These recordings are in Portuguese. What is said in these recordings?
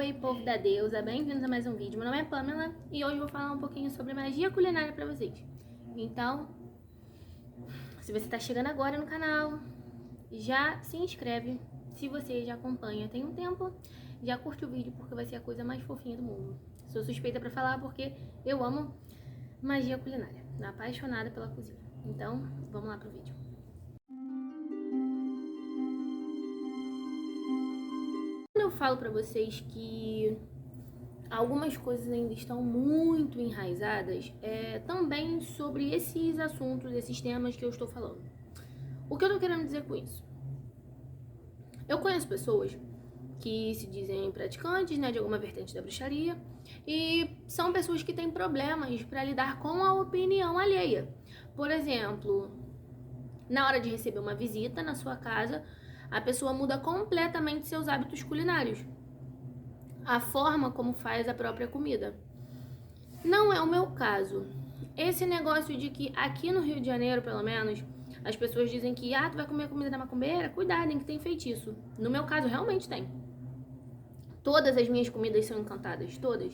Oi, povo da deusa, bem-vindos a mais um vídeo. Meu nome é Pamela e hoje eu vou falar um pouquinho sobre magia culinária pra vocês. Então, se você tá chegando agora no canal, já se inscreve. Se você já acompanha tem um tempo, já curte o vídeo porque vai ser a coisa mais fofinha do mundo. Sou suspeita pra falar porque eu amo magia culinária, apaixonada pela cozinha. Então, vamos lá pro vídeo. Quando eu falo pra vocês que algumas coisas ainda estão muito enraizadas, também sobre esses assuntos, esses temas que eu estou falando. O que eu tô querendo dizer com isso? Eu conheço pessoas que se dizem praticantes, né, de alguma vertente da bruxaria, e são pessoas que têm problemas para lidar com a opinião alheia. Por exemplo, na hora de receber uma visita na sua casa, a pessoa muda completamente seus hábitos culinários, a forma como faz a própria comida. Não é o meu caso. Esse negócio de que aqui no Rio de Janeiro, pelo menos, as pessoas dizem que tu vai comer comida da macumbeira, cuidado, hein, que tem feitiço. No meu caso, realmente tem. Todas as minhas comidas são encantadas, todas.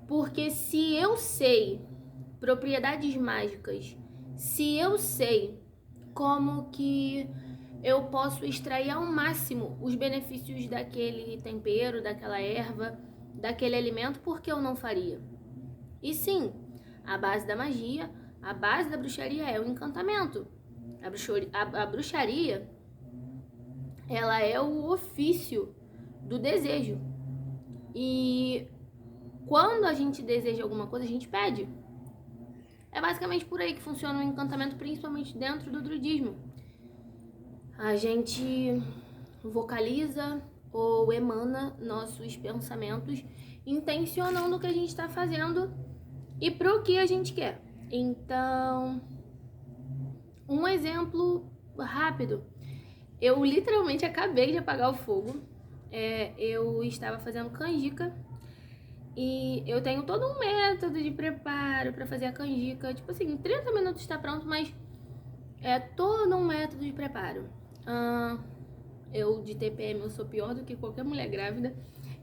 Porque se eu sei propriedades mágicas, se eu sei como que eu posso extrair ao máximo os benefícios daquele tempero, daquela erva, daquele alimento, por que eu não faria? E sim, a base da magia, a base da bruxaria é o encantamento. A bruxaria, ela é o ofício do desejo. E quando a gente deseja alguma coisa, a gente pede. É basicamente por aí que funciona o encantamento, principalmente dentro do druidismo. A gente vocaliza ou emana nossos pensamentos intencionando o que a gente está fazendo e pro que a gente quer. Então, um exemplo rápido. Eu literalmente acabei de apagar o fogo. Eu estava fazendo canjica e eu tenho todo um método de preparo para fazer a canjica. Tipo assim, em 30 minutos está pronto, mas é todo um método de preparo. Eu de TPM eu sou pior do que qualquer mulher grávida,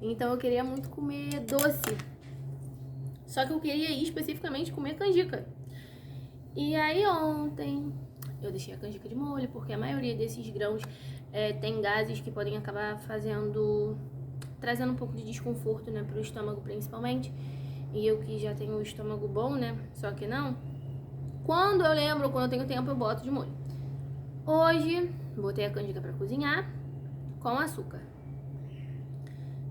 então eu queria muito comer doce. Só que eu queria especificamente comer canjica. E aí ontem eu deixei a canjica de molho, porque a maioria desses grãos tem gases que podem acabar trazendo um pouco de desconforto, né, pro estômago principalmente. E eu que já tenho o estômago bom, né, só que não. Quando eu lembro, quando eu tenho tempo, eu boto de molho. Hoje, botei a canjica pra cozinhar com açúcar.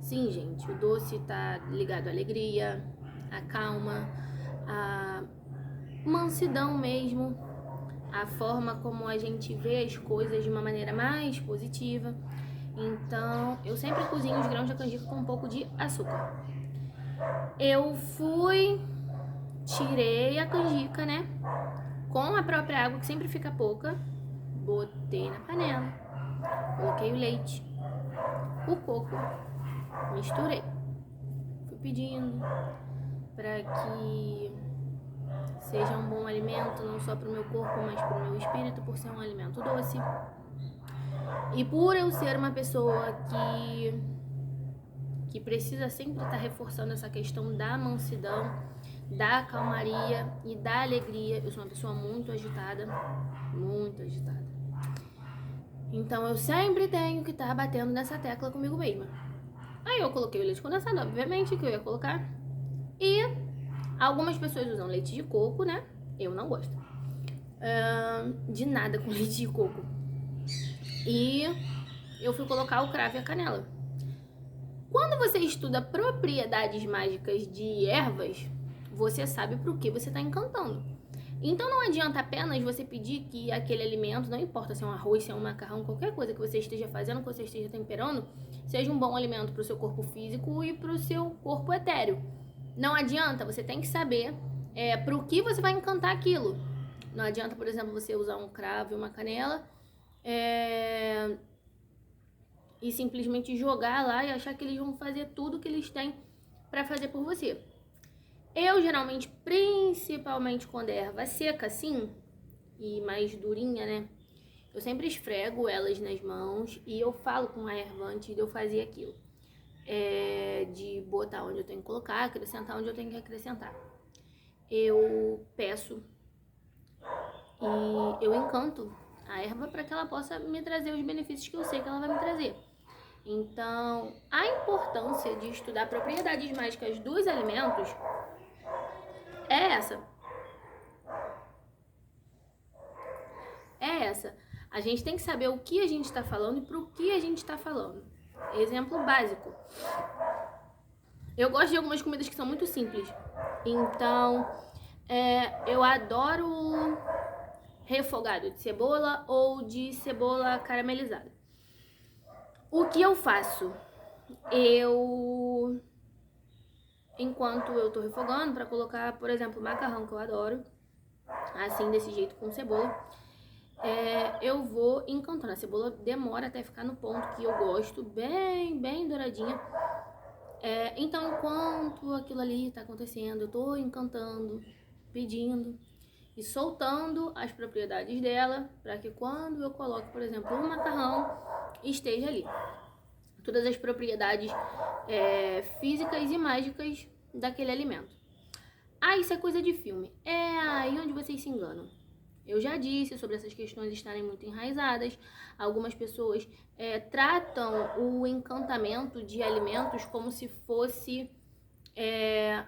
Sim, gente, o doce tá ligado à alegria, à calma, à mansidão mesmo, a forma como a gente vê as coisas de uma maneira mais positiva. Então, eu sempre cozinho os grãos da canjica com um pouco de açúcar. Eu tirei a canjica, né, com a própria água, que sempre fica pouca, botei na panela, coloquei o leite, o coco, misturei. Fui pedindo para que seja um bom alimento, não só para o meu corpo, mas para o meu espírito, por ser um alimento doce. E por eu ser uma pessoa que precisa sempre estar reforçando essa questão da mansidão, da calmaria e da alegria, eu sou uma pessoa muito agitada, muito agitada. Então eu sempre tenho que estar batendo nessa tecla comigo mesma. Aí eu coloquei o leite condensado, obviamente, que eu ia colocar. E algumas pessoas usam leite de coco, né? Eu não gosto de nada com leite de coco. E eu fui colocar o cravo e a canela. Quando você estuda propriedades mágicas de ervas, você sabe pro que você está encantando. Então não adianta apenas você pedir que aquele alimento, não importa se é um arroz, se é um macarrão, qualquer coisa que você esteja fazendo, que você esteja temperando, seja um bom alimento para o seu corpo físico e para o seu corpo etéreo. Não adianta, você tem que saber pro que você vai encantar aquilo. Não adianta, por exemplo, você usar um cravo e uma canela e simplesmente jogar lá e achar que eles vão fazer tudo que eles têm para fazer por você. Eu geralmente, principalmente quando é erva seca assim e mais durinha, né, eu sempre esfrego elas nas mãos e eu falo com a erva antes de eu fazer aquilo. de botar onde eu tenho que colocar, acrescentar onde eu tenho que acrescentar. Eu peço e eu encanto a erva para que ela possa me trazer os benefícios que eu sei que ela vai me trazer. Então, a importância de estudar propriedades mágicas dos alimentos é essa. A gente tem que saber o que a gente está falando e para o que a gente está falando. Exemplo básico. Eu gosto de algumas comidas que são muito simples. Então, eu adoro refogado de cebola ou de cebola caramelizada. O que eu faço? Enquanto eu tô refogando, para colocar, por exemplo, macarrão, que eu adoro, assim, desse jeito, com cebola, eu vou encantando. A cebola demora até ficar no ponto que eu gosto, bem douradinha. Então, enquanto aquilo ali tá acontecendo, eu tô encantando, pedindo e soltando as propriedades dela, para que quando eu coloque, por exemplo, um macarrão, esteja ali todas as propriedades físicas e mágicas daquele alimento. Isso é coisa de filme. É aí onde vocês se enganam. Eu já disse sobre essas questões estarem muito enraizadas. Algumas pessoas tratam o encantamento de alimentos como se fosse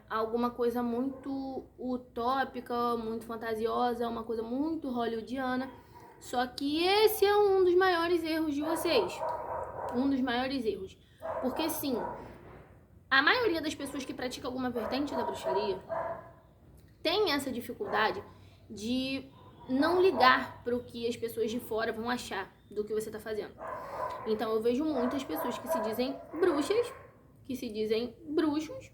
alguma coisa muito utópica, muito fantasiosa, uma coisa muito hollywoodiana. Só que esse é um dos maiores erros de vocês. Um dos maiores erros. Porque sim, a maioria das pessoas que praticam alguma vertente da bruxaria tem essa dificuldade de não ligar para o que as pessoas de fora vão achar do que você está fazendo. Então eu vejo muitas pessoas que se dizem bruxas, que se dizem bruxos,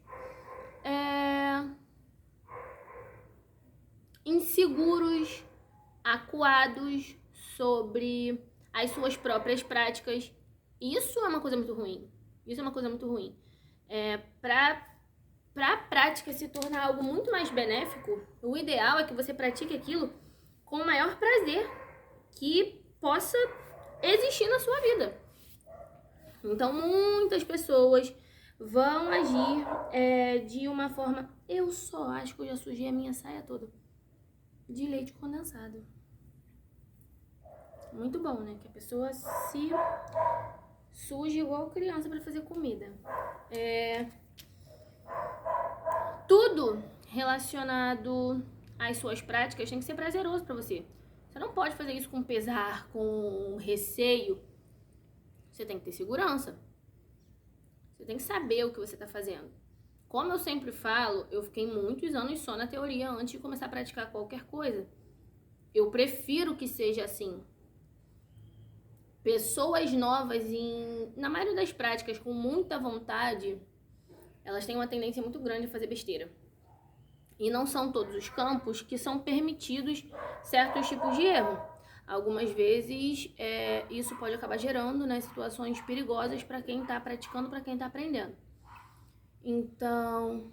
inseguros, acuados sobre as suas próprias práticas. Isso é uma coisa muito ruim. Para a prática se tornar algo muito mais benéfico, o ideal é que você pratique aquilo com o maior prazer que possa existir na sua vida. Então, muitas pessoas vão agir de uma forma... Eu só acho que eu já sujei a minha saia toda de leite condensado. Muito bom, né? Que a pessoa se suje igual criança para fazer comida. Tudo relacionado às suas práticas tem que ser prazeroso para você. Você não pode fazer isso com pesar, com receio. Você tem que ter segurança. Você tem que saber o que você está fazendo. Como eu sempre falo, eu fiquei muitos anos só na teoria antes de começar a praticar qualquer coisa. Eu prefiro que seja assim. Pessoas novas, na maioria das práticas, com muita vontade, elas têm uma tendência muito grande a fazer besteira. E não são todos os campos que são permitidos certos tipos de erro. Algumas vezes isso pode acabar gerando, né, situações perigosas para quem está praticando, para quem está aprendendo. Então,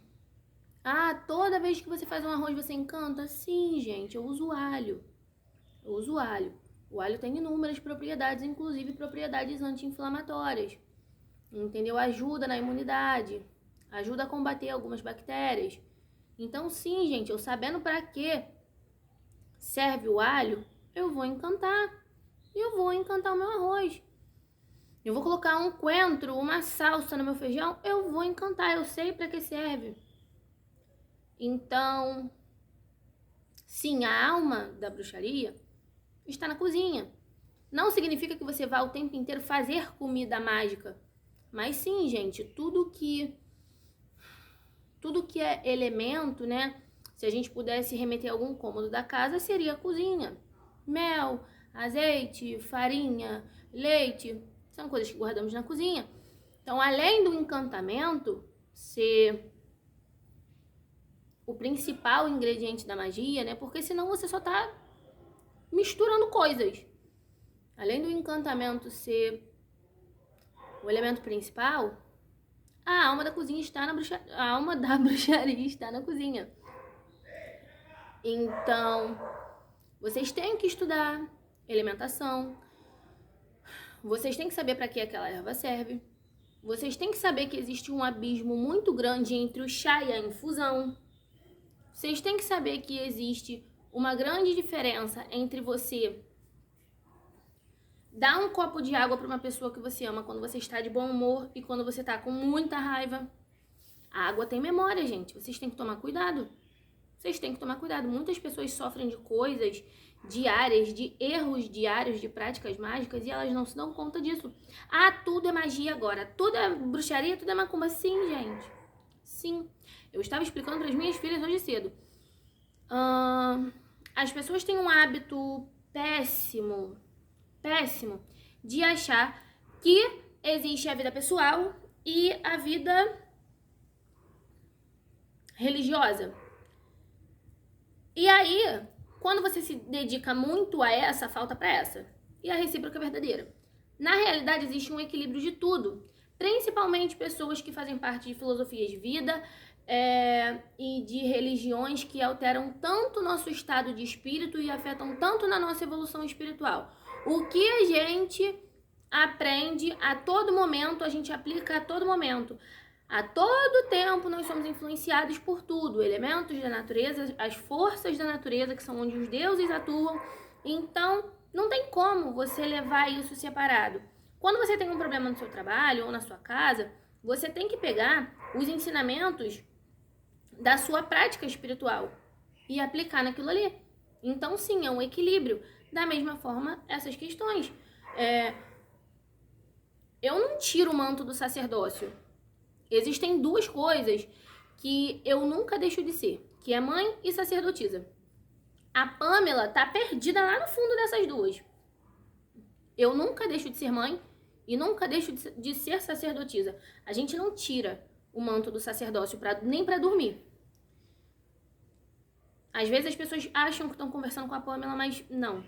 toda vez que você faz um arroz você encanta? Sim, gente, eu uso alho. O alho tem inúmeras propriedades, inclusive propriedades anti-inflamatórias. Entendeu? Ajuda na imunidade, ajuda a combater algumas bactérias. Então, sim, gente, eu sabendo para que serve o alho, eu vou encantar. Eu vou encantar o meu arroz. Eu vou colocar um coentro, uma salsa no meu feijão, eu vou encantar, eu sei para que serve. Então, sim, a alma da bruxaria está na cozinha. Não significa que você vá o tempo inteiro fazer comida mágica. Mas sim, gente, tudo que é elemento, né? Se a gente pudesse remeter a algum cômodo da casa, seria a cozinha. Mel, azeite, farinha, leite, são coisas que guardamos na cozinha. Então, além do encantamento ser o principal ingrediente da magia, né? Porque senão você só tá misturando coisas. Além do encantamento ser o elemento principal, a alma da cozinha está a alma da bruxaria está na cozinha. Então, vocês têm que estudar elementação. Vocês têm que saber para que aquela erva serve. Vocês têm que saber que existe um abismo muito grande entre o chá e a infusão. Vocês têm que saber que existe uma grande diferença entre você dar um copo de água para uma pessoa que você ama quando você está de bom humor e quando você está com muita raiva. A água tem memória, gente. Vocês têm que tomar cuidado. Vocês têm que tomar cuidado. Muitas pessoas sofrem de coisas diárias, de erros diários, de práticas mágicas e elas não se dão conta disso. Ah, tudo é magia agora. Tudo é bruxaria, tudo é macumba. Sim, gente. Sim. Eu estava explicando para as minhas filhas hoje cedo. As pessoas têm um hábito péssimo de achar que existe a vida pessoal e a vida religiosa. E aí, quando você se dedica muito a essa, falta para essa. E a recíproca é verdadeira. Na realidade, existe um equilíbrio de tudo. Principalmente pessoas que fazem parte de filosofias de vida e de religiões que alteram tanto o nosso estado de espírito e afetam tanto na nossa evolução espiritual. O que a gente aprende a todo momento, a gente aplica a todo momento. A todo tempo nós somos influenciados por tudo, elementos da natureza, as forças da natureza, que são onde os deuses atuam. Então, não tem como você levar isso separado. Quando você tem um problema no seu trabalho ou na sua casa, você tem que pegar os ensinamentos da sua prática espiritual e aplicar naquilo ali. Então, sim, é um equilíbrio. Da mesma forma, essas questões. Eu não tiro o manto do sacerdócio. Existem duas coisas que eu nunca deixo de ser, que é mãe e sacerdotisa. A Pamela tá perdida lá no fundo dessas duas. Eu nunca deixo de ser mãe e nunca deixo de ser sacerdotisa. A gente não tira o manto do sacerdócio nem pra dormir. Às vezes as pessoas acham que estão conversando com a Pamela, mas não.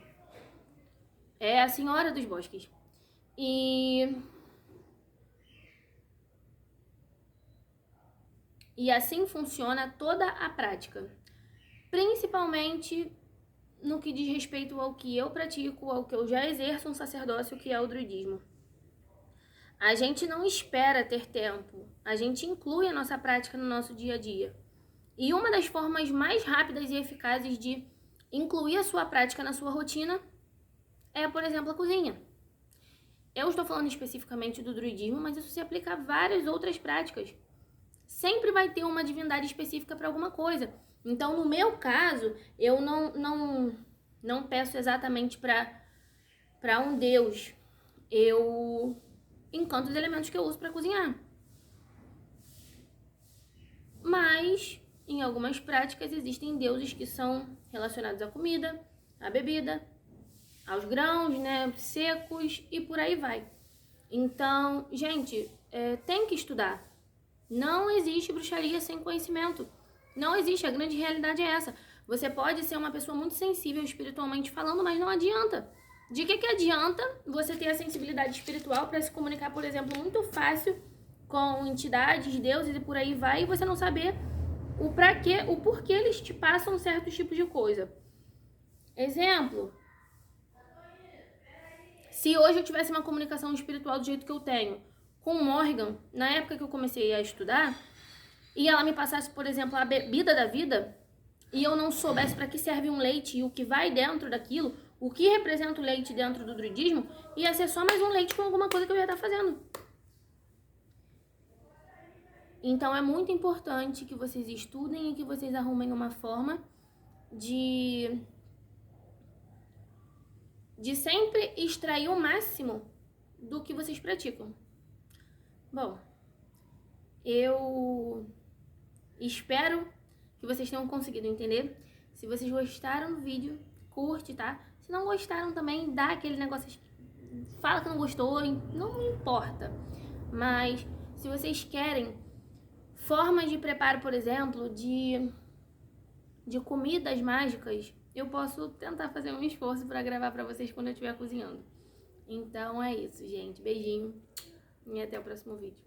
É a senhora dos bosques. E assim funciona toda a prática. Principalmente no que diz respeito ao que eu pratico, ao que eu já exerço um sacerdócio, que é o druidismo. A gente não espera ter tempo, a gente inclui a nossa prática no nosso dia a dia. E uma das formas mais rápidas e eficazes de incluir a sua prática na sua rotina é, por exemplo, a cozinha. Eu estou falando especificamente do druidismo, mas isso se aplica a várias outras práticas. Sempre vai ter uma divindade específica para alguma coisa. Então, no meu caso, eu não peço exatamente para um deus. Eu encanto os elementos que eu uso para cozinhar. Mas, em algumas práticas, existem deuses que são relacionados à comida, à bebida, aos grãos, né, secos e por aí vai. Então, gente, tem que estudar. Não existe bruxaria sem conhecimento. Não existe, a grande realidade é essa. Você pode ser uma pessoa muito sensível espiritualmente falando, mas não adianta. De que adianta você ter a sensibilidade espiritual para se comunicar, por exemplo, muito fácil com entidades, deuses e por aí vai, e você não saber o porquê eles te passam certos tipos de coisa. Exemplo. Se hoje eu tivesse uma comunicação espiritual do jeito que eu tenho, com Morrigan, na época que eu comecei a estudar, e ela me passasse, por exemplo, a bebida da vida, e eu não soubesse para que serve um leite e o que vai dentro daquilo, o que representa o leite dentro do druidismo, ia ser só mais um leite com alguma coisa que eu ia estar fazendo. Então é muito importante que vocês estudem e que vocês arrumem uma forma de sempre extrair o máximo do que vocês praticam. Bom, eu espero que vocês tenham conseguido entender. Se vocês gostaram do vídeo, curte, tá? Se não gostaram também, dá aquele negócio, fala que não gostou, não importa. Mas se vocês querem formas de preparo, por exemplo, de comidas mágicas, eu posso tentar fazer um esforço para gravar para vocês quando eu estiver cozinhando. Então é isso, gente. Beijinho e até o próximo vídeo.